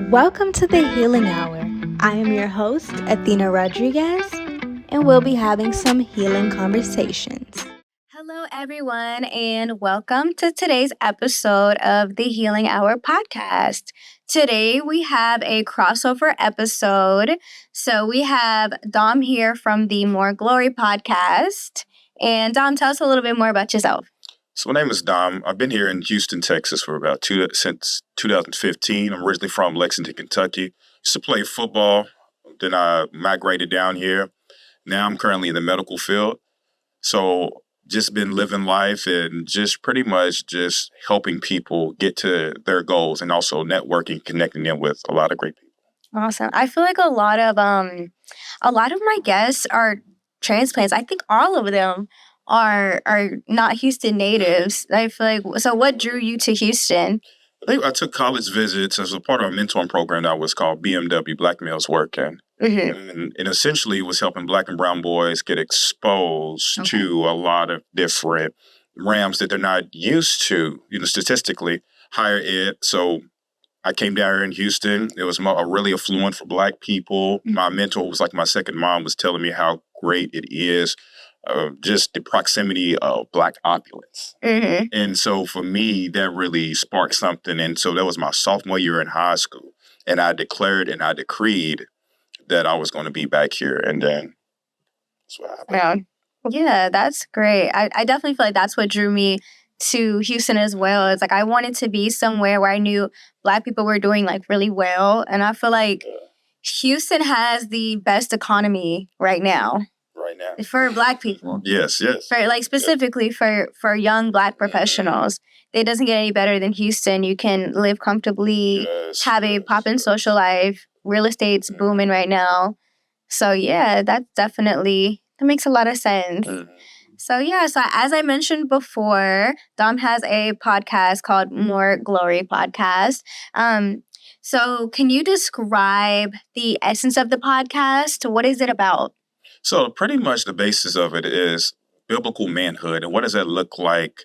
Welcome to the Healing Hour. I am your host, Athena Rodriguez, and we'll be having some healing conversations. Hello, everyone, and welcome to today's episode of the Healing Hour podcast. Today, we have a crossover episode. So we have Dom here from the More Glory podcast. And Dom, tell us a little bit more about yourself. So my name is Dom. I've been here in Houston, Texas for since 2015. I'm originally from Lexington, Kentucky. Used to play football. Then I migrated down here. Now I'm currently in the medical field. So just been living life and just pretty much just helping people get to their goals and also networking, connecting them with a lot of great people. Awesome. I feel like a lot of my guests are transplants. I think all of them are not Houston natives. I feel like, so what drew you to Houston? I took college visits as a part of a mentoring program that was called BMW, Black Males Working. And essentially was helping Black and brown boys get exposed to a lot of different realms that they're not used to, statistically, higher ed. So I came down here in Houston. It was really affluent for Black people. My mentor was like my second mom, was telling me how great it is. Just the proximity of Black opulence. And so for me, that really sparked something. And so that was my sophomore year in high school. And I declared and I decreed that I was going to be back here. And then that's what happened. Yeah, that's great. I definitely feel like that's what drew me to Houston as well. It's like I wanted to be somewhere where I knew Black people were doing like really well. And I feel like Houston has the best economy right now. For Black people. Yes. For specifically for young Black professionals. It doesn't get any better than Houston. You can live comfortably, have a poppin' social life. Real estate's booming right now. So yeah, that makes a lot of sense. So as I mentioned before, Dom has a podcast called More Glory Podcast. So can you describe the essence of the podcast? What is it about? So pretty much the basis of it is biblical manhood. And what does that look like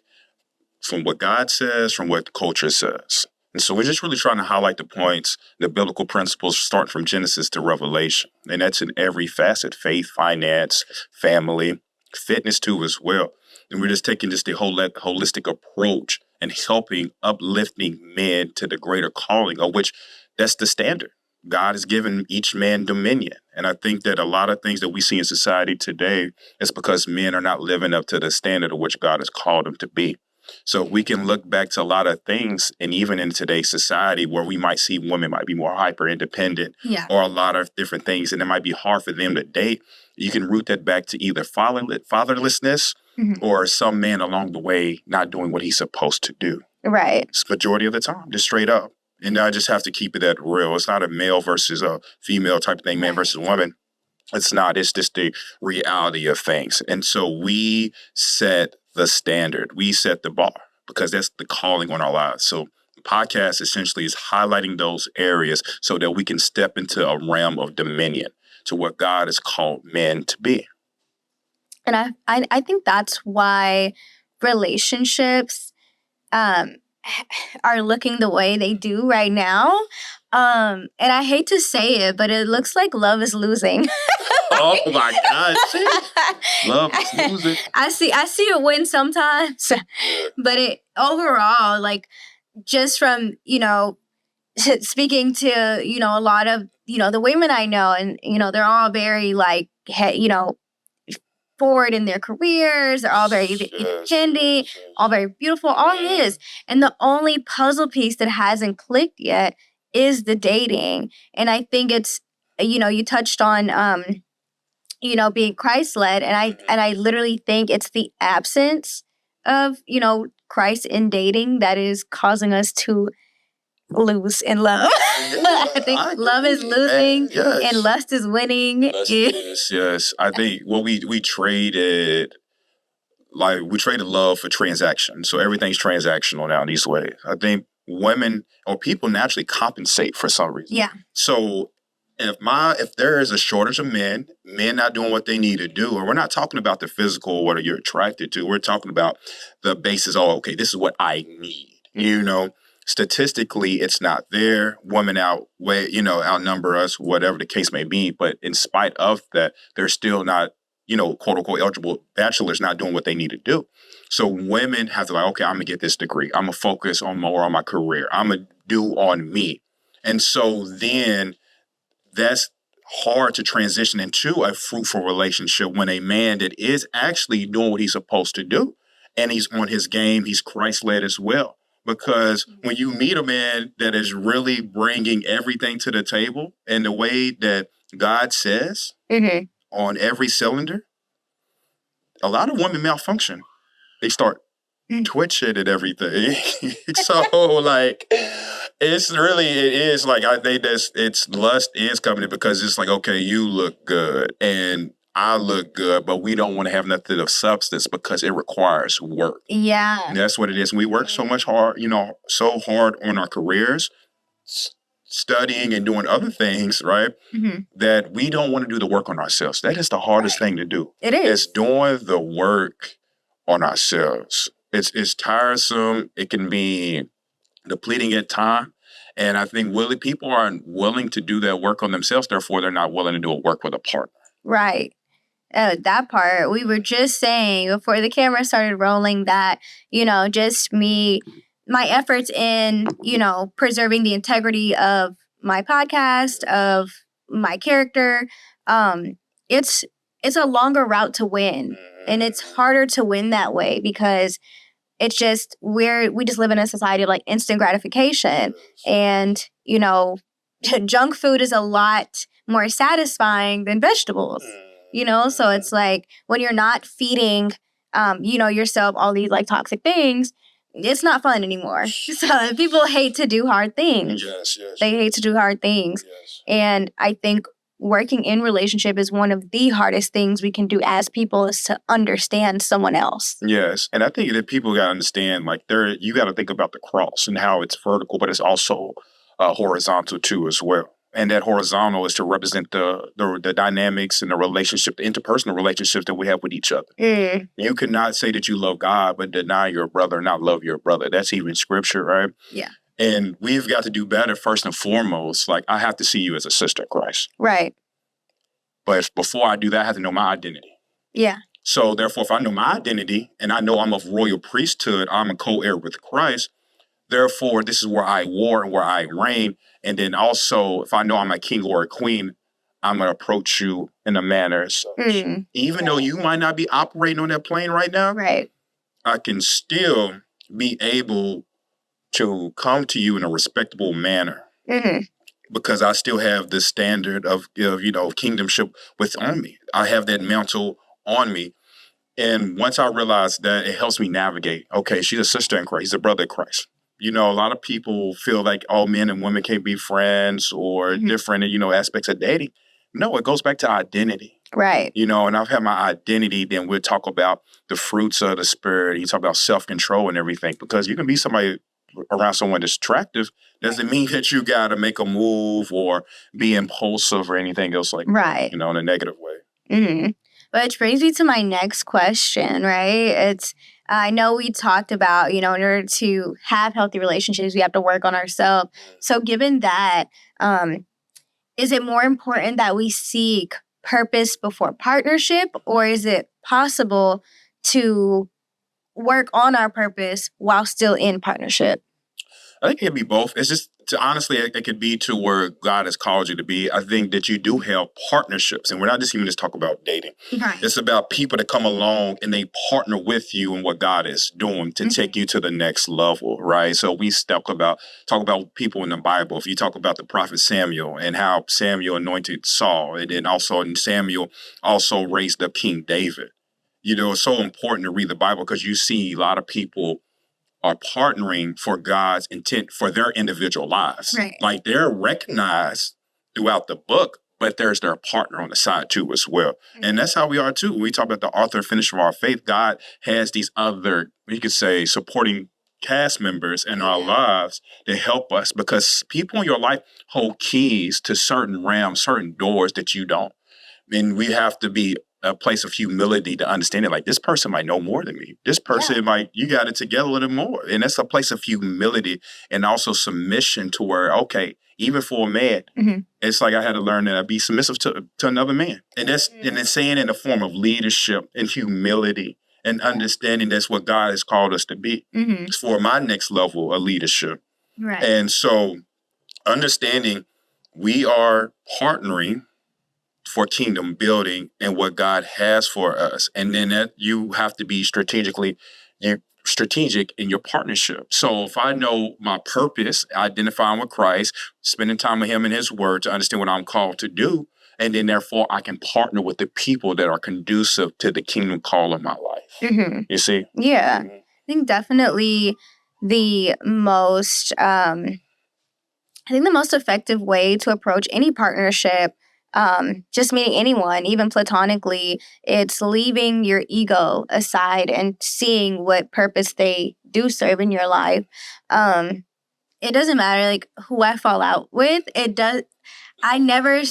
from what God says, from what culture says? And so we're just really trying to highlight the points, the biblical principles start from Genesis to Revelation. And that's in every facet: faith, finance, family, fitness too as well. And we're just taking just the whole holistic approach and helping uplifting men to the greater calling, of which that's the standard. God has given each man dominion. And I think that a lot of things that we see in society today is because men are not living up to the standard of which God has called them to be. So we can look back to a lot of things, and even in today's society where we might see women might be more hyper independent or a lot of different things, and it might be hard for them to date. You can root that back to either fatherlessness or some man along the way not doing what he's supposed to do. Right. It's majority of the time, just straight up. And I just have to keep it that real. It's not a male versus a female type of thing, man versus woman. It's not. It's just the reality of things. And so we set the standard. We set the bar because that's the calling on our lives. So the podcast essentially is highlighting those areas so that we can step into a realm of dominion to what God has called men to be. And I think that's why relationships are looking the way they do right now. And I hate to say it, but it looks like love is losing. Oh my God. Love is losing. I see it win sometimes. But it overall, like just from, speaking to, a lot of, the women I know, and, they're all very like, forward in their careers. They're all very independent, all very beautiful, all it is. And the only puzzle piece that hasn't clicked yet is the dating. And I think it's, you touched on, being Christ-led. And I literally think it's the absence of, Christ in dating that is causing us to lose in love. I think love is losing and lust is winning. Yes. I think we traded love for transaction. So everything's transactional now these ways. I think women or people naturally compensate for some reason. Yeah. So if there is a shortage of men not doing what they need to do, or we're not talking about the physical or what you're attracted to, we're talking about the basis. Oh, okay, this is what I need, statistically it's not there. Women outweigh, outnumber us, whatever the case may be. But in spite of that, they're still not, quote unquote eligible bachelors not doing what they need to do. So women have to okay, I'm gonna get this degree. I'm gonna focus on more on my career. I'm gonna do on me. And so then that's hard to transition into a fruitful relationship when a man that is actually doing what he's supposed to do and he's on his game, he's Christ-led as well. Because when you meet a man that is really bringing everything to the table in the way that God says on every cylinder, a lot of women malfunction. They start twitching and everything. So it is like I think it's lust is coming in because it's like, okay, you look good and I look good, but we don't want to have nothing of substance because it requires work. Yeah. And that's what it is. And we work so much hard, so hard on our careers, studying and doing other things, right? That we don't want to do the work on ourselves. That is the hardest thing to do. It is. It's doing the work on ourselves. It's tiresome. It can be depleting at time. And I think people aren't willing to do that work on themselves. Therefore, they're not willing to do a work with a partner. Right. That part, we were just saying before the camera started rolling that, just my efforts in, preserving the integrity of my podcast, of my character, it's a longer route to win. And it's harder to win that way because it's just we just live in a society of like instant gratification. And, junk food is a lot more satisfying than vegetables. So it's like when you're not feeding, yourself all these like toxic things, it's not fun anymore. So people hate to do hard things. Yes. They hate to do hard things. Yes. And I think working in relationship is one of the hardest things we can do as people is to understand someone else. Yes. And I think that people got to understand, like, you got to think about the cross and how it's vertical, but it's also horizontal too as well. And that horizontal is to represent the dynamics and the relationship, the interpersonal relationships that we have with each other. You cannot say that you love God, but deny your brother, not love your brother. That's even scripture, right? Yeah. And we've got to do better first and foremost. Like, I have to see you as a sister in Christ. Right. But before I do that, I have to know my identity. Yeah. So therefore, if I know my identity and I know I'm of royal priesthood, I'm a co-heir with Christ. Therefore, this is where I war and where I reign. And then also, if I know I'm a king or a queen, I'm going to approach you in a manner. So even though you might not be operating on that plane right now, right, I can still be able to come to you in a respectable manner because I still have the standard of kingdomship within me. I have that mantle on me. And once I realize that, it helps me navigate. Okay, she's a sister in Christ. He's a brother in Christ. A lot of people feel like all men and women can't be friends or different, aspects of dating. No, it goes back to identity. Right. And I've had my identity, then we'll talk about the fruits of the spirit. You talk about self-control and everything, because you can be somebody around someone that's attractive. Doesn't mean that you got to make a move or be impulsive or anything else like that, in a negative way. Which brings me to my next question, right? I know we talked about, in order to have healthy relationships, we have to work on ourselves. So given that, is it more important that we seek purpose before partnership, or is it possible to work on our purpose while still in partnership? I think it could be both. It's just, honestly, it could be to where God has called you to be. I think that you do have partnerships, and we're not just even just talk about dating. Right. It's about people that come along and they partner with you in what God is doing to take you to the next level, right? So we talk about people in the Bible. If you talk about the prophet Samuel and how Samuel anointed Saul, and then also Samuel also raised up King David. It's so important to read the Bible because you see a lot of people are partnering for God's intent for their individual lives. Right. Like, they're recognized throughout the book, but there's their partner on the side too as well. And that's how we are too. When we talk about the author and finisher of our faith, God has these other, you could say, supporting cast members in our lives to help us, because people in your life hold keys to certain realms, certain doors that you don't. And we have to be a place of humility to understand it. Like, this person might know more than me. This person you got it together a little more. And that's a place of humility and also submission to where, okay, even for a man, it's like I had to learn that I'd be submissive to another man. And that's and it's saying in the form of leadership and humility and understanding that's what God has called us to be. It's for my next level of leadership. Right. And so understanding we are partnering for kingdom building and what God has for us. And then that you have to be strategic in your partnership. So if I know my purpose, identifying with Christ, spending time with him and his word to understand what I'm called to do, and then therefore I can partner with the people that are conducive to the kingdom call of my life. You see? Yeah. I think definitely the most effective way to approach any partnership, just meeting anyone, even platonically, it's leaving your ego aside and seeing what purpose they do serve in your life. It doesn't matter like who I fall out with. I never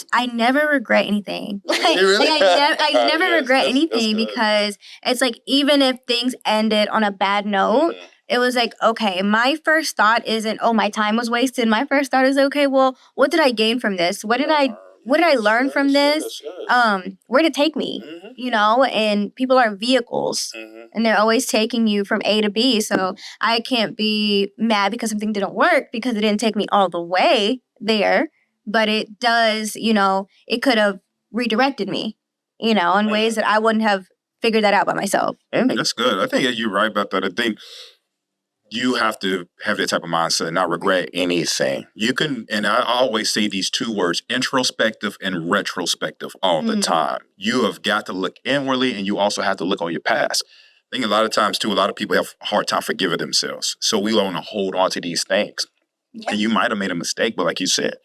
regret anything. I never regret anything because it's like even if things ended on a bad note, it was like, okay, my first thought isn't, oh, my time was wasted. My first thought is, okay, well, what did I gain from this? What did I learn from this? Where did it take me? And people are vehicles and they're always taking you from A to B. So I can't be mad because something didn't work because it didn't take me all the way there. But it does, it could have redirected me, in ways that I wouldn't have figured that out by myself. That's good. I think you're right about that. I think you have to have that type of mindset and not regret anything. You can, and I always say these two words, introspective and retrospective all the time. You have got to look inwardly and you also have to look on your past. I think a lot of times too, a lot of people have a hard time forgiving themselves. So we want to hold on to these things. And you might have made a mistake, but like you said,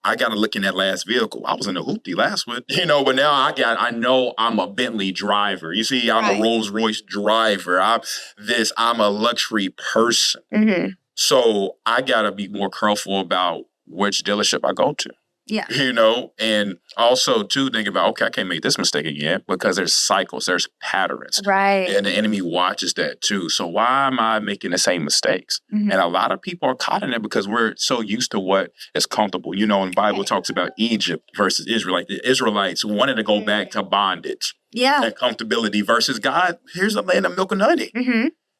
I got to look in that last vehicle. I was in a hoopty last one, but now I know I'm a Bentley driver. You see, I'm a Rolls Royce driver. I'm a luxury person. So I got to be more careful about which dealership I go to. Yeah. And also too think about, okay, I can't make this mistake again because there's cycles, there's patterns. Right. And the enemy watches that too. So why am I making the same mistakes? And a lot of people are caught in it because we're so used to what is comfortable. And the Bible talks about Egypt versus Israel. Like the Israelites wanted to go back to bondage. Yeah. And comfortability versus God, here's a land of milk and honey.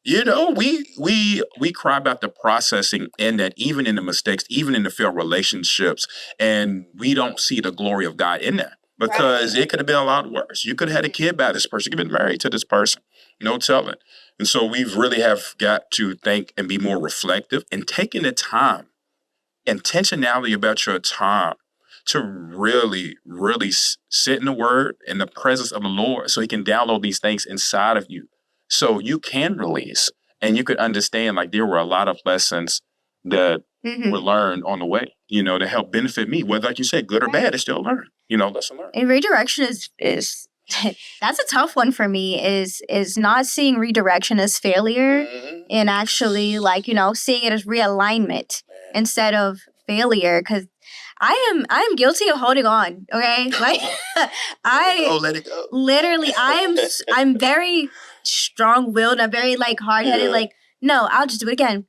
We cry about the processing and that even in the mistakes, even in the failed relationships, and we don't see the glory of God in that because it could have been a lot worse. You could have had a kid by this person. You could have been married to this person. No telling. And so we really have got to think and be more reflective and taking the time, intentionality about your time to really, really sit in the word in the presence of the Lord so he can download these things inside of you. So you can release and you could understand like there were a lot of lessons that were learned on the way, to help benefit me. Whether, like you said, good or bad, it's still learned, lesson learned. And redirection is that's a tough one for me is not seeing redirection as failure and actually seeing it as realignment instead of failure. Because I am guilty of holding on. Okay. Like let it go. Literally, I'm very strong-willed. I'm very hard-headed. No, I'll just do it again.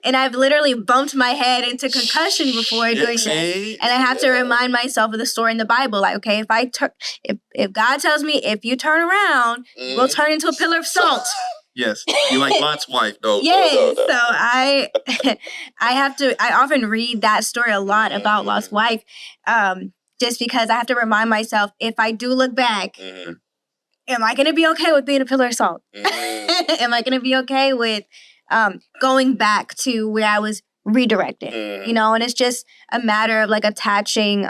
And I've literally bumped my head into concussion before doing this. And I have to remind myself of the story in the Bible. Like, okay, if God tells me if you turn around, we'll turn into a pillar of salt. Yes, you like Lot's wife, though. Yes, so I often read that story a lot about Lot's wife, just because I have to remind myself if I do look back, am I going to be okay with being a pillar of salt? Am I going to be okay with going back to where I was redirected? And it's just a matter of attaching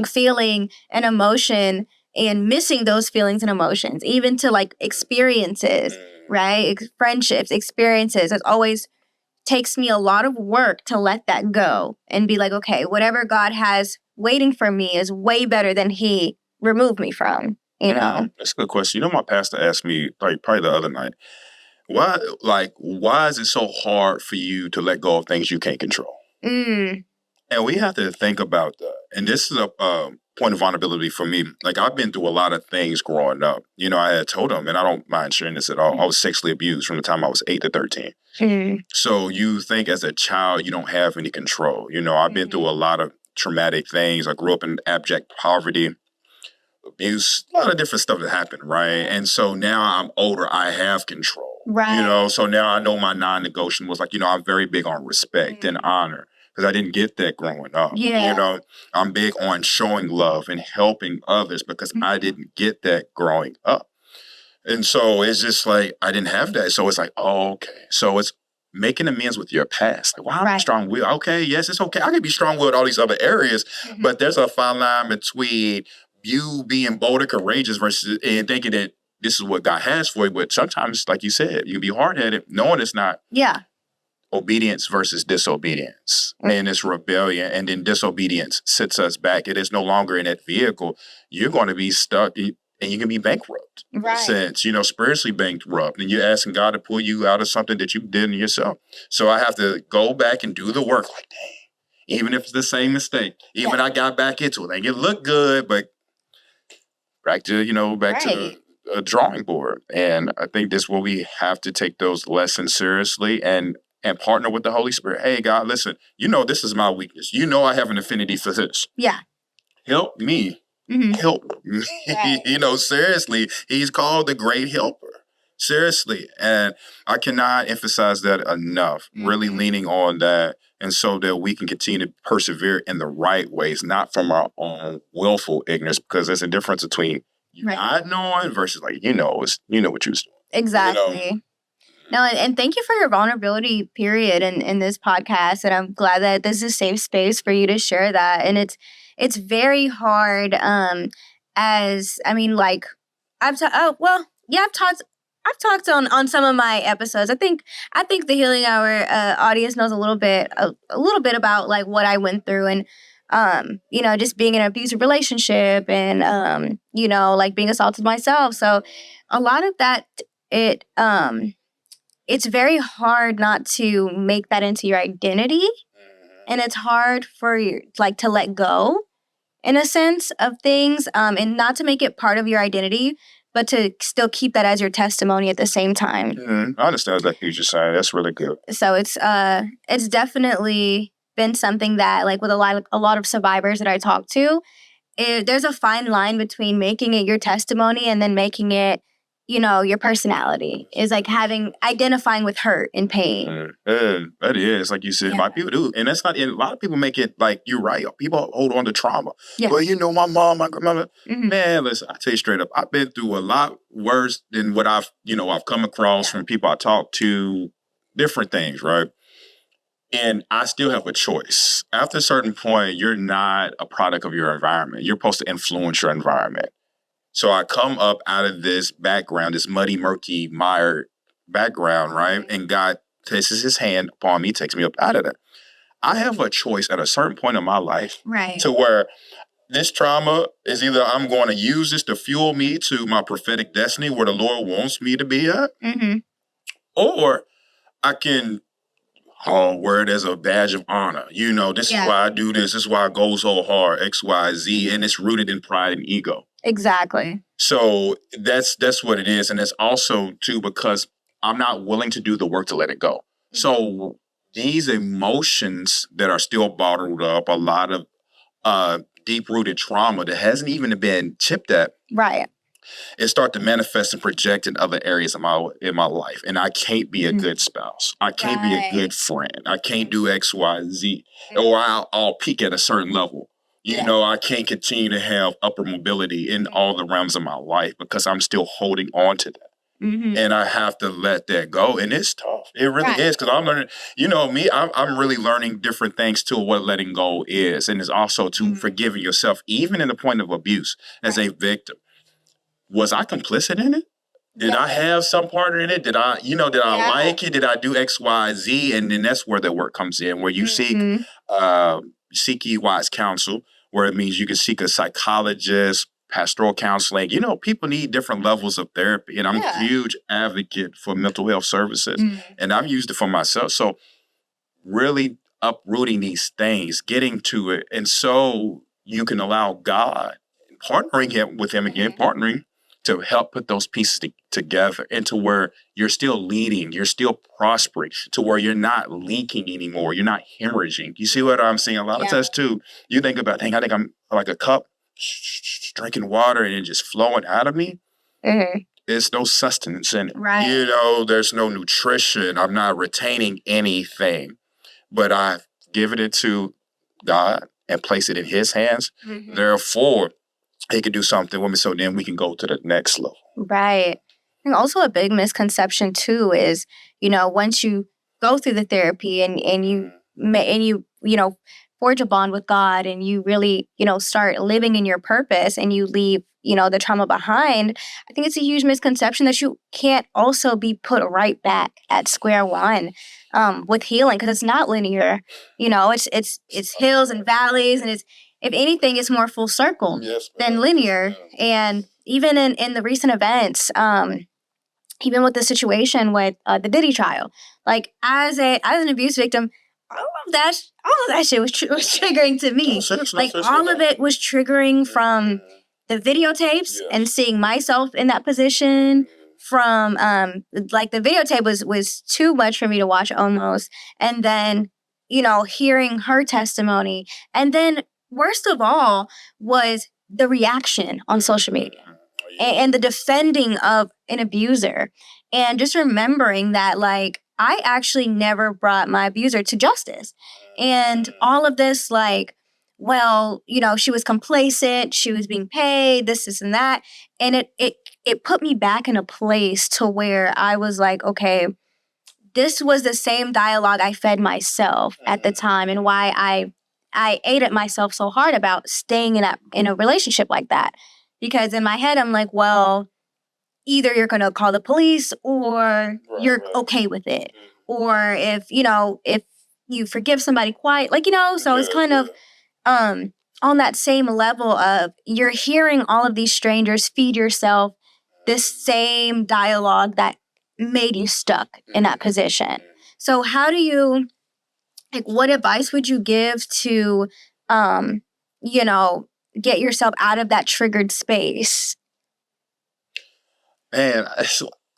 feeling and emotion and missing those feelings and emotions, even to experiences, right? Friendships, experiences. It always takes me a lot of work to let that go and be like, okay, whatever God has waiting for me is way better than he removed me from, That's a good question. My pastor asked me probably the other night, why is it so hard for you to let go of things you can't control? And we have to think about that. And this is a point of vulnerability for me. Like, I've been through a lot of things growing up. You know, I had told them, and I don't mind sharing this at all, I was sexually abused from the time I was 8 to 13. So you think as a child, you don't have any control. You know, I've been through a lot of traumatic things. I grew up in abject poverty, abuse, a lot of different stuff that happened, right? And so now I'm older, I have control. Right. You know, so now I know my non-negotiables. Like, you know, I'm very big on respect and honor because I didn't get that growing up. Yeah. You know, I'm big on showing love and helping others because I didn't get that growing up. And so it's just like, I didn't have that. So it's like, oh, okay. So it's making amends with your past. Like, well, I'm strong-willed. Okay, yes, it's okay. I can be strong-willed in all these other areas, but there's a fine line between you being bold and courageous versus and thinking that this is what God has for you. But sometimes, like you said, you can be hard-headed, knowing it's not. Yeah. Obedience versus disobedience. And it's rebellion. And then disobedience sits us back. It is no longer in that vehicle. You're going to be stuck and you can be bankrupt. Right. Since, you know, spiritually bankrupt. And you're asking God to pull you out of something that you did in yourself. So I have to go back and do the work. Like, dang, even if it's the same mistake, even I got back into it. Like, it looked good, but back to, you know, back to the drawing board. And I think this is where we have to take those lessons seriously and partner with the Holy Spirit. Hey, God, listen, you know, this is my weakness. You know, I have an affinity for this. Yeah. Help me. Help me. Right. You know, seriously, he's called the great helper. Seriously. And I cannot emphasize that enough, really leaning on that. And so that we can continue to persevere in the right ways, not from our own willful ignorance, because there's a difference between you not knowing versus like, you know what you're doing. Exactly. You know? No, and thank you for your vulnerability, period, in this podcast. And I'm glad that this is a safe space for you to share that. And it's very hard. As I mean, like I've talked on some of my episodes. I think the Healing Hour audience knows a little bit about like what I went through and you know, just being in an abusive relationship and you know, like being assaulted myself. So a lot of that it's very hard not to make that into your identity. And it's hard for you, like, to let go, in a sense, of things, and not to make it part of your identity, but to still keep that as your testimony at the same time. I understand exactly what you're saying. That's really good. So it's definitely been something that, like, with a lot of survivors that I talk to, there's a fine line between making it your testimony and then making it, you know, your personality is like identifying with hurt and pain. That is, like you said, my people do. And that's not, and a lot of people make it like, you're right. People hold on to trauma. Yeah. Well, you know, my mom, my grandmother, man, listen, I tell you straight up, I've been through a lot worse than what I've come across from people I talk to, different things, right? And I still have a choice. After a certain point, you're not a product of your environment. You're supposed to influence your environment. So I come up out of this background, this muddy, murky, mired background, right? And God places his hand upon me, takes me up out of that. I have a choice at a certain point in my life to where this trauma is either I'm going to use this to fuel me to my prophetic destiny where the Lord wants me to be at, or I can wear it as a badge of honor. You know, this is why I do this. This is why I go so hard, X, Y, Z, and it's rooted in pride and ego. Exactly. So that's what it is. And it's also, too, because I'm not willing to do the work to let it go. So these emotions that are still bottled up, a lot of deep-rooted trauma that hasn't even been chipped at. Right. It start to manifest and project in other areas of in my life. And I can't be a good spouse. I can't be a good friend. I can't do X, Y, Z. Or I'll peak at a certain level. You know, I can't continue to have upper mobility in all the realms of my life because I'm still holding on to that. And I have to let that go. And it's tough. It really is, because I'm learning, you know, me, I'm really learning different things too, what letting go is. And it's also to forgiving yourself, even in the point of abuse as a victim. Was I complicit in it? Did I have some part in it? Did I like it? Did I do X, Y, Z? And then that's where the work comes in, where you seek ye wise counsel, where it means you can seek a psychologist, pastoral counseling. You know, people need different levels of therapy. And I'm a huge advocate for mental health services. And I've used it for myself. So really uprooting these things, getting to it. And so you can allow God, with him again, partnering to help put those pieces together into where you're still leading, you're still prospering, to where you're not leaking anymore, you're not hemorrhaging. You see what I'm saying? A lot of times too, you think about, dang, I think I'm like a cup drinking water and it just flowing out of me. There's no sustenance in it. Right. There's no nutrition. I'm not retaining anything, but I've given it to God and placed it in his hands. Therefore, he can do something with me, so then we can go to the next level. Right. I think also a big misconception too is, once you go through the therapy and you forge a bond with God and you really, start living in your purpose and you leave, the trauma behind, I think it's a huge misconception that you can't also be put right back at square one with healing, because it's not linear. It's hills and valleys, and if anything, it's more full circle than linear. And even in the recent events, even with the situation with the Diddy trial, like as an abuse victim, all of that shit was triggering to me. All of it was triggering from the videotapes and seeing myself in that position. From the videotape was too much for me to watch almost, and then hearing her testimony, and then worst of all was the reaction on social media and the defending of an abuser, and just remembering that I actually never brought my abuser to justice, and all of this she was complacent, she was being paid this and that, and it put me back in a place to where I was like, okay, this was the same dialogue I fed myself at the time, and why I ate at myself so hard about staying in a relationship like that. Because in my head, I'm like, well, either you're going to call the police or you're okay with it. Or if you forgive somebody quiet, so it's kind of on that same level of you're hearing all of these strangers feed yourself this same dialogue that made you stuck in that position. So how do you, what advice would you give to, get yourself out of that triggered space? Man,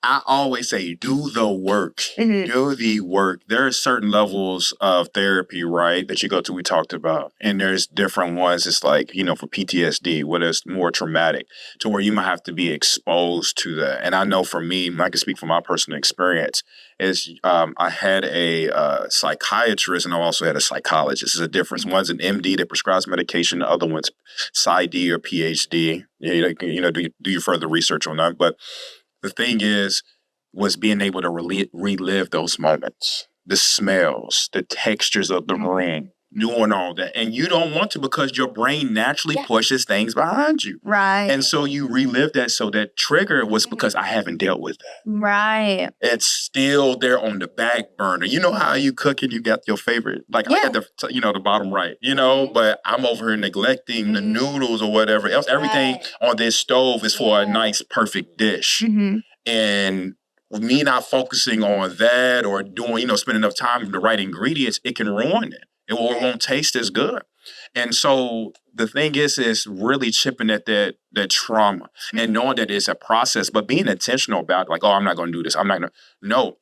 I always say, do the work. Do the work. There are certain levels of therapy, right, that you go to, we talked about. And there's different ones. It's like, for PTSD, what is more traumatic, to where you might have to be exposed to that. And I know for me, I can speak from my personal experience, is I had a psychiatrist and I also had a psychologist. There's a difference. One's an MD that prescribes medication. The other one's PsyD or PhD. Do your further research on that. But the thing was being able to relive those moments, the smells, the textures of the ring, doing all that. And you don't want to, because your brain naturally pushes things behind you. Right. And so you relive that. So that trigger was because I haven't dealt with that. Right. It's still there on the back burner. You know how you cook and you got your favorite, I got the bottom right, but I'm over here neglecting the noodles or whatever else. Everything on this stove is for a nice, perfect dish. And me not focusing on that or doing, spending enough time with the right ingredients, it can ruin it. It won't taste as good. And so the thing is really chipping at that trauma and knowing that it's a process, but being intentional about I'm not going to do this. I'm not going to. No,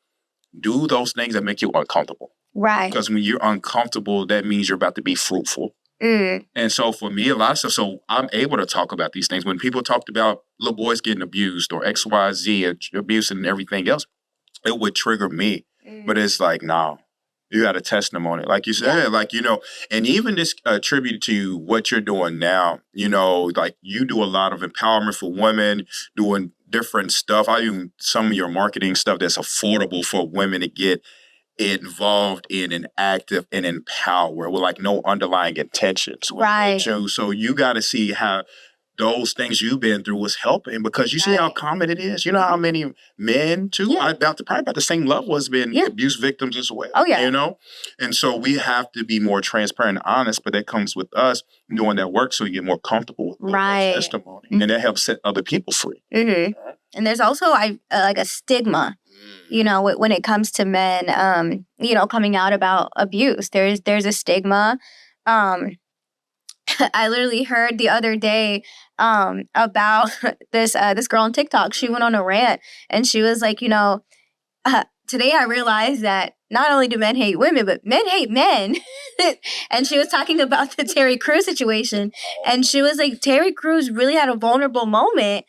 do those things that make you uncomfortable. Right. Because when you're uncomfortable, that means you're about to be fruitful. And so for me, a lot of stuff, so I'm able to talk about these things. When people talked about little boys getting abused or XYZ abuse and everything else, it would trigger me. But it's like, no. You got a testimony, like you said, and even this attribute to what you're doing now, you do a lot of empowerment for women, doing different stuff. Some of your marketing stuff that's affordable for women to get involved in and active and empowered with no underlying intentions. Right. So you got to see how those things you've been through was helping, because you see how common it is. You know how many men too, probably about the same level as being abuse victims as well. Oh yeah. And so we have to be more transparent and honest, but that comes with us doing that work so you get more comfortable with that testimony. And that helps set other people free. And there's also a stigma you know, when it comes to men, you know, coming out about abuse. There's a stigma. Um, I literally heard the other day about this girl on TikTok. She went on a rant and she was like, you know, today I realized that not only do men hate women, but men hate men. And she was talking about the Terry Crews situation. And she was like, Terry Crews really had a vulnerable moment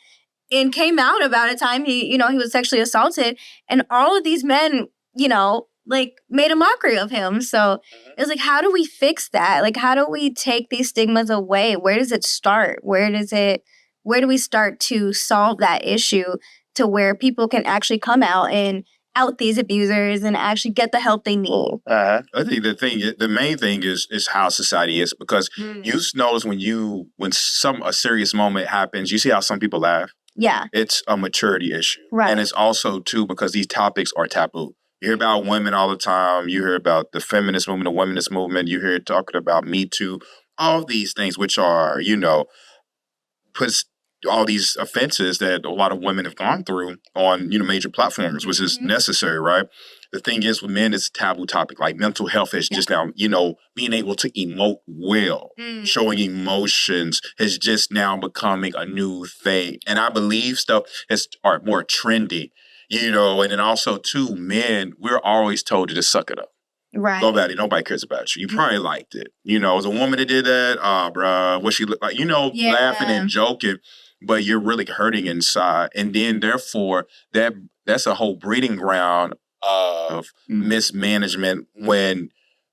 and came out about a time he, you know, he was sexually assaulted. And all of these men, you know, like made a mockery of him. So it was like, how do we fix that? Like, how do we take these stigmas away? Where does it start? Where do we start to solve that issue to where people can actually come out and out these abusers and actually get the help they need? I think the main thing is how society is, because you notice when a serious moment happens, you see how some people laugh. Yeah. It's a maturity issue. Right. And it's also, too, because these topics are taboo. You hear about women all the time. You hear about the feminist movement, the womanist movement. You hear it talking about Me Too. All these things, which are, you know, puts all these offenses that a lot of women have gone through on, you know, major platforms, which is necessary, right? The thing is, with men, it's a taboo topic. Like mental health is just now, you know, being able to emote well, showing emotions is just now becoming a new thing. And I believe stuff are more trendy, you know, and then also, too, men, we're always told to just suck it up. Right. Nobody cares about you. You probably liked it. You know, as a woman that did that, bruh, what she looked like, you know, laughing and joking, but you're really hurting inside. And then, therefore, that's a whole breeding ground of mismanagement. When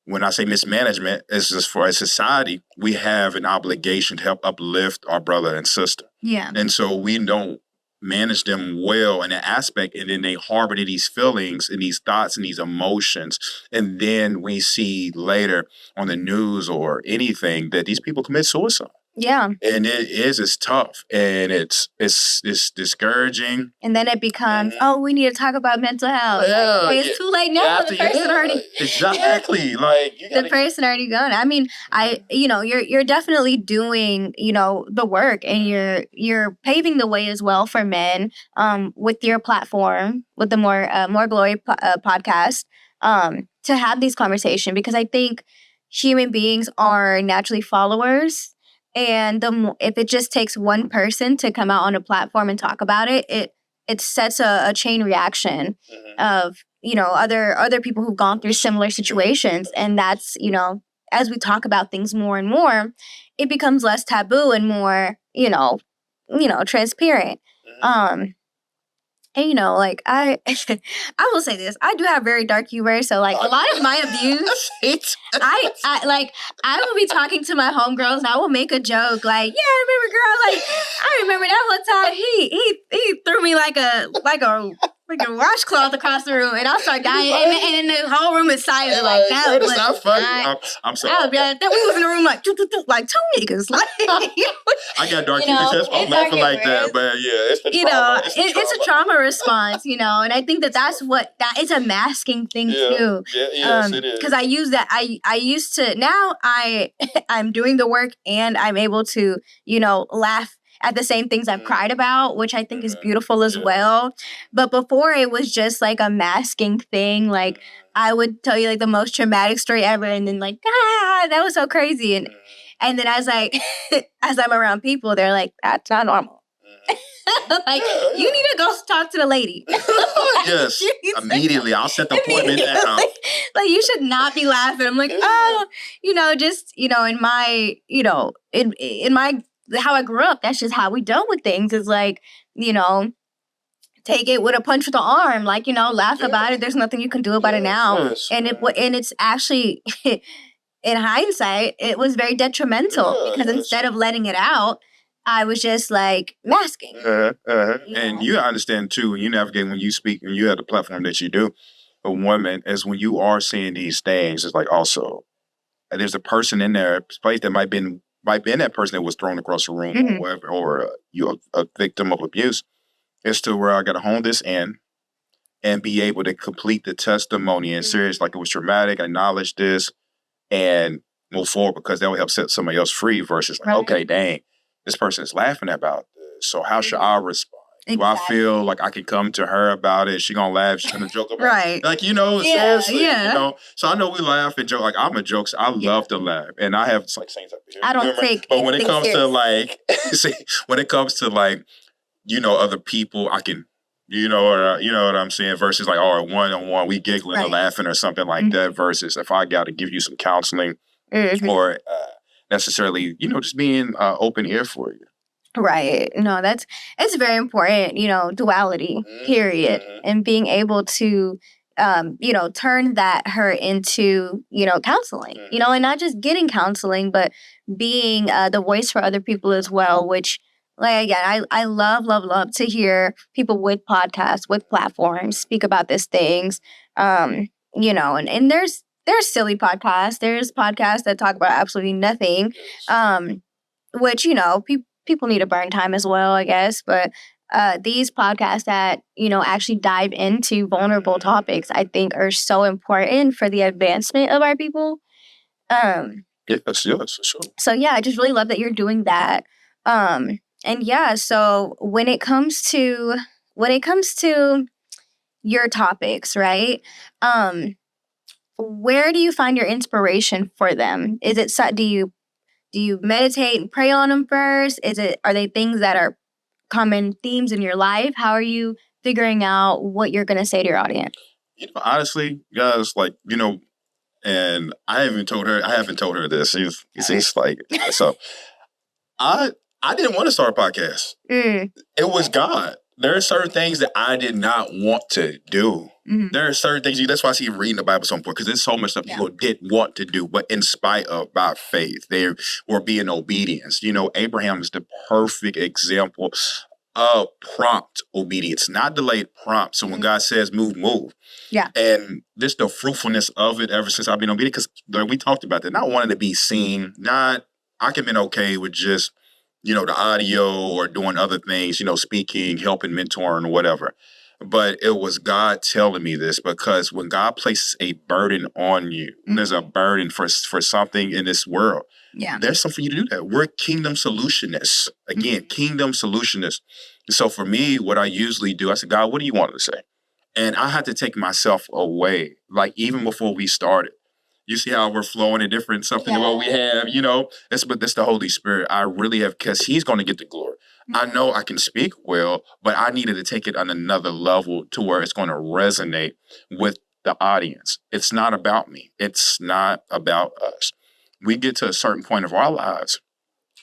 I say mismanagement, it's just for a society, we have an obligation to help uplift our brother and sister. Yeah. And so we don't manage them well in that aspect, and then they harbor these feelings and these thoughts and these emotions, and then we see later on the news or anything that these people commit suicide. Yeah. And it's tough, and it's discouraging. And then it becomes, oh, we need to talk about mental health. Yeah, like, it's too late now. The person already exactly like the person already gone. I mean, you know, you're definitely doing, you know, the work, and you're paving the way as well for men with your platform, with the More Glory podcast, to have these conversations, because I think human beings are naturally followers. And if it just takes one person to come out on a platform and talk about it, it sets a chain reaction of, you know, other people who've gone through similar situations. And that's, you know, as we talk about things more and more, it becomes less taboo and more, you know, transparent. And, you know, like, I will say this. I do have very dark humor. So, like, a lot of my abuse, I will be talking to my homegirls and I will make a joke. Like, yeah, I remember, girl, like, I remember that one time he threw me like a freaking washcloth across the room, and I'll start dying, and the whole room is silent. Like, that was not funny. I'm sorry. I would be like, we was in the room like two niggas. Like, I got dark humor. I'm laughing like that, but yeah, it's you know, it's a trauma response, you know, and I think that is a masking thing too. Yeah, yes, it is. Because I use that. I used to. Now I'm doing the work, and I'm able to, you know, laugh at the same things I've cried about, which I think is beautiful as well. But before, it was just like a masking thing. Like, I would tell you like the most traumatic story ever, and then like, that was so crazy. And then as I'm around people, they're like, that's not normal. Like, you need to go talk to the lady. Yes, immediately. I'll set the appointment now. Like, you should not be laughing. I'm like, oh, you know, just, you know, in my, you know, in my, how I grew up, that's just how we dealt with things. Is like, you know, take it with a punch to the arm. Like, you know, laugh about it. There's nothing you can do about it now. And it's actually, in hindsight, it was very detrimental, because instead of letting it out, I was just like masking. And you understand too, when you navigate, when you speak, and you have the platform that you do, a woman, is when you are seeing these things, it's like also there's a person in there place that might been that person that was thrown across the room or whatever, or you're a victim of abuse. It's to where I got to hone this in and be able to complete the testimony and serious, like it was traumatic, acknowledge this, and move forward, because that will help set somebody else free versus like, okay, dang, this person is laughing about this. So how should I respond? Do I feel like I can come to her about it? She gonna laugh. She gonna joke about Right. it. Like, seriously. So I know we laugh and joke. Like, I'm a joke. I love to laugh. And I have, it's like saying up here. I don't take But when it anything comes to serious. like, see, when it comes to like, other people, I can, you know what I'm saying? Versus like, oh, one-on-one, we giggling or laughing or something like that. Versus if I got to give you some counseling or necessarily, just being open ear for you. Right. No, it's very important, duality, period. And being able to turn that hurt into, counseling, and not just getting counseling, but being the voice for other people as well, which like again, I love, love, love to hear people with podcasts, with platforms speak about these things. And there's silly podcasts. There's podcasts that talk about absolutely nothing. Which, people need to burn time as well, I guess. But these podcasts that, actually dive into vulnerable topics, I think are so important for the advancement of our people. Yes, for sure. So, yeah, I just really love that you're doing that. And yeah, so when it comes to your topics, right? Where do you find your inspiration for them? Is it do you meditate and pray on them first? Are they things that are common themes in your life? How are you figuring out what you're going to say to your audience? Honestly, guys, and I haven't told her this. She's like, so I didn't want to start a podcast. It was God. There are certain things that I did not want to do. There are certain things, that's why I see reading the Bible so important, because there's so much stuff people didn't want to do, but in spite of, by faith, they were being obedience. Abraham is the perfect example of prompt obedience, not delayed prompt. So when God says move, move. Yeah. And this, the fruitfulness of it ever since I've been obedient, because we talked about that, not wanting to be seen, I can been okay with just, the audio or doing other things, speaking, helping, mentoring, or whatever. But it was God telling me this, because when God places a burden on you, there's a burden for something in this world. Yeah. There's something for you to do that. We're kingdom solutionists. Again, kingdom solutionists. So for me, what I usually do, I said, God, what do you want to say? And I had to take myself away, like even before we started. You see how we're flowing in different something what we have, but that's the Holy Spirit. I really have, because he's going to get the glory. I know I can speak well, but I needed to take it on another level to where it's going to resonate with the audience. It's not about me. It's not about us. We get to a certain point of our lives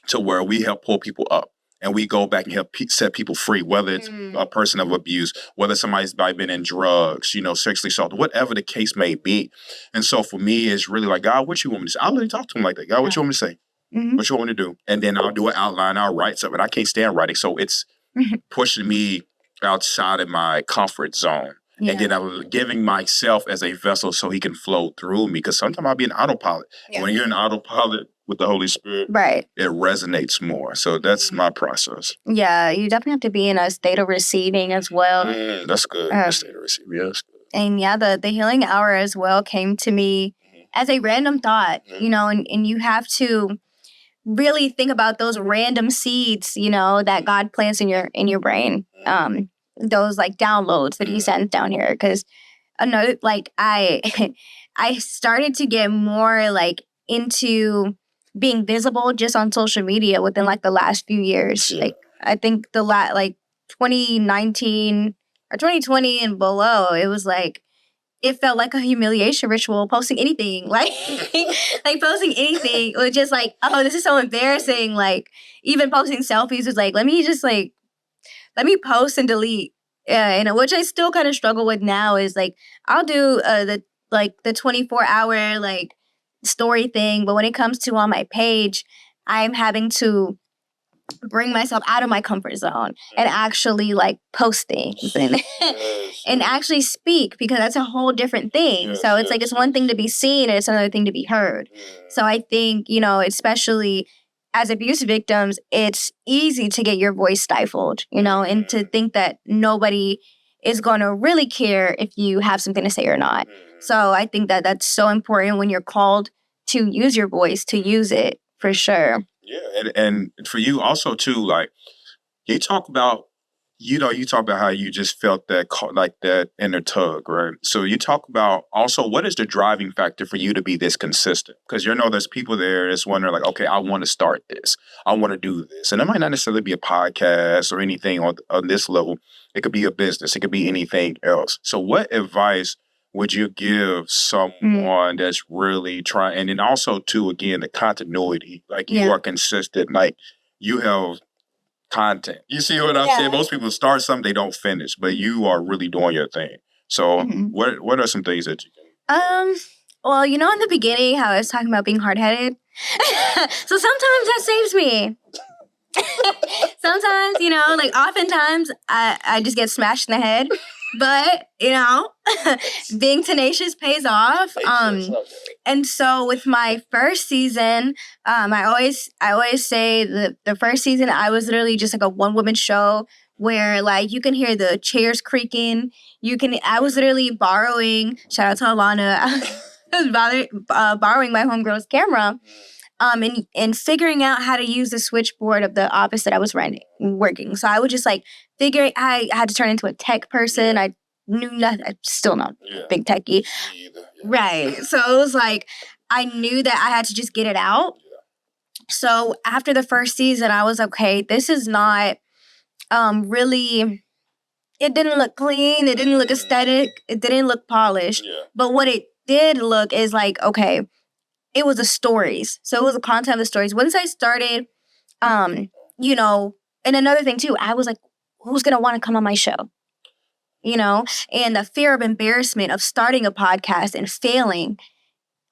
to where we help pull people up. And we go back and help set people free, whether it's a person of abuse, whether somebody's been in drugs, sexually assaulted, whatever the case may be. And so for me, it's really like, God, what you want me to say? I'll literally talk to him like that. God, what you want me to say? What you want me to do? And then I'll do an outline, I'll write something. I can't stand writing. So it's pushing me outside of my comfort zone. Yeah. And then I'm giving myself as a vessel so he can flow through me. Because sometimes I'll be in autopilot. Yeah. When you're in autopilot with the Holy Spirit, right, it resonates more. So that's my process. Yeah, you definitely have to be in a state of receiving as well. That's good. State of receiving, yes. And yeah, the healing hour as well came to me as a random thought, and you have to really think about those random seeds, that God plants in your brain. Those like downloads that he sends down here. Because another, like I started to get more like into being visible just on social media within like the last few years. Yeah. Like I think the 2019 or 2020 and below, it was like, it felt like a humiliation ritual, posting anything, like posting anything was just like, oh, this is so embarrassing. Like even posting selfies was like, let me post and delete. And which I still kind of struggle with now is like, I'll do the 24-hour like story thing. But when it comes to on my page, I'm having to bring myself out of my comfort zone and actually like post things and actually speak, because that's a whole different thing. So it's like, it's one thing to be seen and it's another thing to be heard. So I think, especially as abuse victims, it's easy to get your voice stifled, and to think that nobody is going to really care if you have something to say or not. So I think that that's so important when you're called to use your voice, to use it for sure. Yeah, and for you also too, like you talk about you talk about how you just felt that like that inner tug, right? So you talk about also what is the driving factor for you to be this consistent? Because there's people there that's wondering like, okay, I want to start this, I want to do this, and it might not necessarily be a podcast or anything on this level. It could be a business, it could be anything else. So what advice would you give someone that's really trying, and then also too, again, the continuity, like you are consistent, like you have content. You see what I'm saying? Most people start something, they don't finish, but you are really doing your thing. So what are some things that you can? Well, in the beginning, how I was talking about being hard-headed. So sometimes that saves me. Sometimes, like oftentimes I just get smashed in the head. But, being tenacious pays off. And so with my first season, I always say the first season I was literally just like a one-woman show where like you can hear the chairs creaking. I was literally borrowing, shout out to Alana, I was borrowing my homegirl's camera. And figuring out how to use the switchboard of the office that I was working. So I would just like I had to turn into a tech person. I knew nothing. I'm still not big techie. Right. So it was like, I knew that I had to just get it out. So after the first season, I was okay, this is not really, it didn't look clean. It didn't look aesthetic. It didn't look polished. But what it did look is like, okay, it was the stories. So it was the content of the stories. Once I started, and another thing too, I was like, who's going to want to come on my show? And the fear of embarrassment of starting a podcast and failing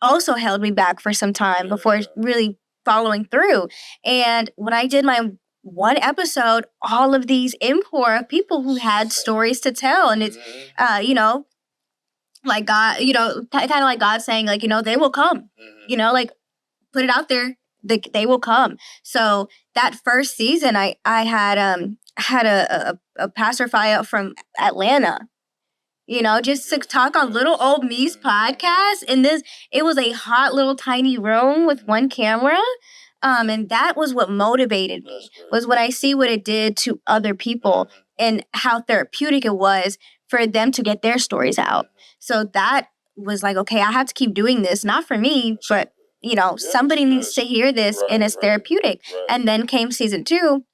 also held me back for some time before really following through. And when I did my one episode, all of these import of people who had stories to tell. And it's, like God, kind of like God saying, like, they will come, like put it out there, they will come. So that first season, I had a passerby out from Atlanta, just to talk on Little Old Me's podcast. And it was a hot little tiny room with one camera. And that was what motivated me, was when I see what it did to other people and how therapeutic it was for them to get their stories out. So that was like, okay, I have to keep doing this, not for me, but, somebody needs to hear this and it's therapeutic. And then came season 2.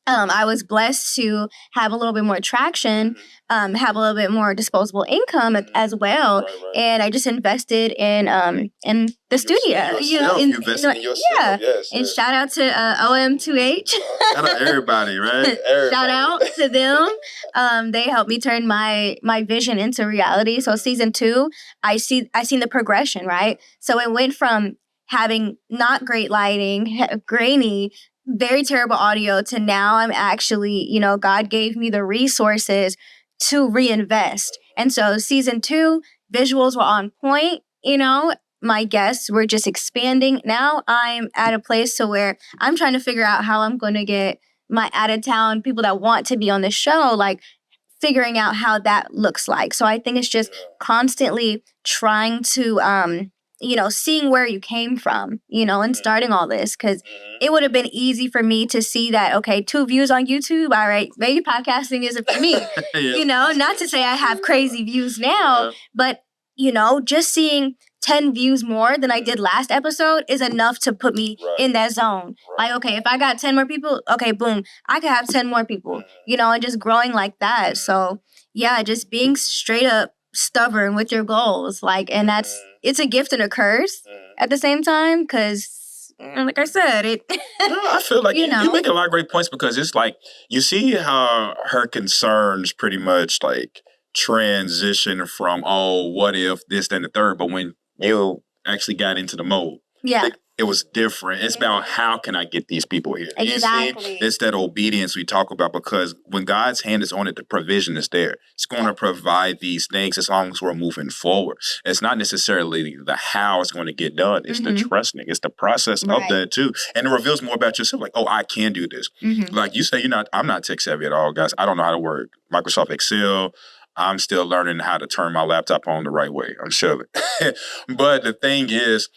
I was blessed to have a little bit more traction, have a little bit more disposable income as well, and I just invested in the studio. You invested in yourself. Yes. And shout out to OM2H. Shout out everybody, right? Shout out to them. They helped me turn my vision into reality. So season 2, I seen the progression, right? So it went from having not great lighting, grainy, very terrible audio, to now I'm actually, God gave me the resources to reinvest. And so season 2, visuals were on point, my guests were just expanding. Now I'm at a place to where I'm trying to figure out how I'm going to get my out of town people that want to be on the show, like figuring out how that looks like. So I think it's just constantly trying to, seeing where you came from, and starting all this. Because it would have been easy for me to see that, okay, 2 views on YouTube, all right, maybe podcasting isn't for me. Not to say I have crazy views now, but, just seeing 10 views more than I did last episode is enough to put me in that zone. Like, okay, if I got 10 more people, okay, boom, I could have 10 more people, and just growing like that. So, yeah, just being straight up stubborn with your goals, and it's a gift and a curse at the same time, because like I said, I feel like you make a lot of great points, because it's like you see how her concerns pretty much like transition from, oh, what if this, then the third, but when you actually got into the mode, it was different. It's about how can I get these people here? Exactly. It's that obedience we talk about, because when God's hand is on it, the provision is there. It's going to provide these things as long as we're moving forward. It's not necessarily the how it's going to get done. It's the trusting. It's the process of that too. And it reveals more about yourself. Like, oh, I can do this. Like you say, I'm not tech savvy at all, guys. I don't know how to work Microsoft Excel. I'm still learning how to turn my laptop on the right way. I'm sure. But the thing is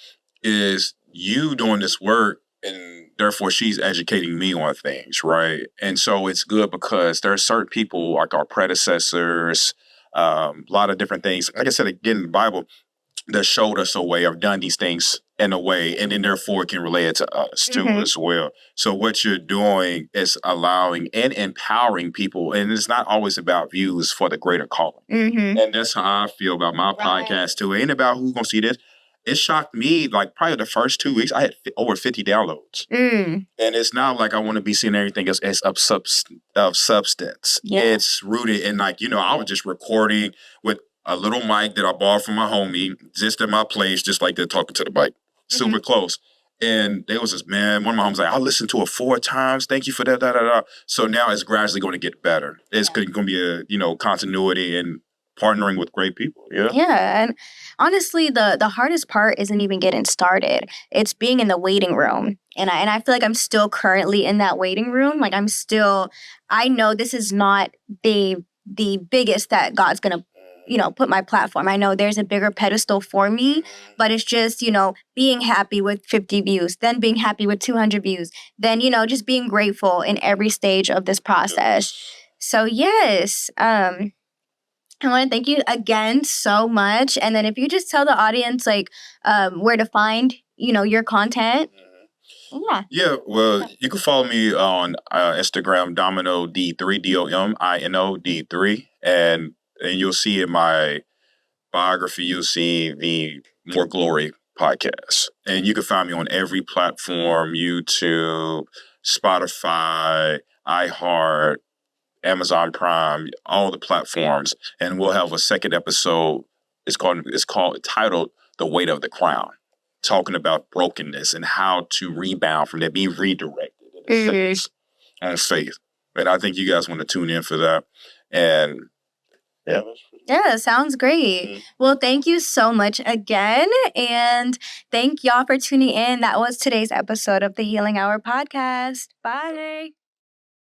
you doing this work, and therefore she's educating me on things, right? And so it's good because there are certain people like our predecessors, a lot of different things. Like I said, again, in the Bible, that showed us a way or done these things in a way, and then therefore it can relate it to us too as well. So what you're doing is allowing and empowering people, and it's not always about views for the greater calling. And that's how I feel about my podcast too. It ain't about who's gonna see this. It shocked me, like probably the first 2 weeks, I had over 50 downloads. And it's not like I want to be seeing everything as of substance. Yeah. It's rooted in like, I was just recording with a little mic that I borrowed from my homie, just at my place, just like they're talking to the mic, super close. And there was this man, one of my homies like, I listened to it 4 times. Thank you for that, da, da, da. So now it's gradually going to get better. It's going to be a, continuity and partnering with great people. Yeah. Yeah. And honestly, the hardest part isn't even getting started. It's being in the waiting room. And I feel like I'm still currently in that waiting room. Like I know this is not the biggest that God's going to put my platform. I know there's a bigger pedestal for me, but it's just, being happy with 50 views, then being happy with 200 views, then, just being grateful in every stage of this process. So yes, I want to thank you again so much. And then if you just tell the audience like where to find, your content. Yeah. Yeah, well, you can follow me on Instagram, Domino D3, DOMINO D3, and you'll see in my biography, you'll see the More Glory podcast. And you can find me on every platform, YouTube, Spotify, iHeart, Amazon Prime, all the platforms. And we'll have a second episode. It's titled The Weight of the Crown, talking about brokenness and how to rebound from that, be redirected on faith. And I think you guys want to tune in for that. And yeah, sounds great. Well, thank you so much again. And thank y'all for tuning in. That was today's episode of the Healing Hour podcast. Bye.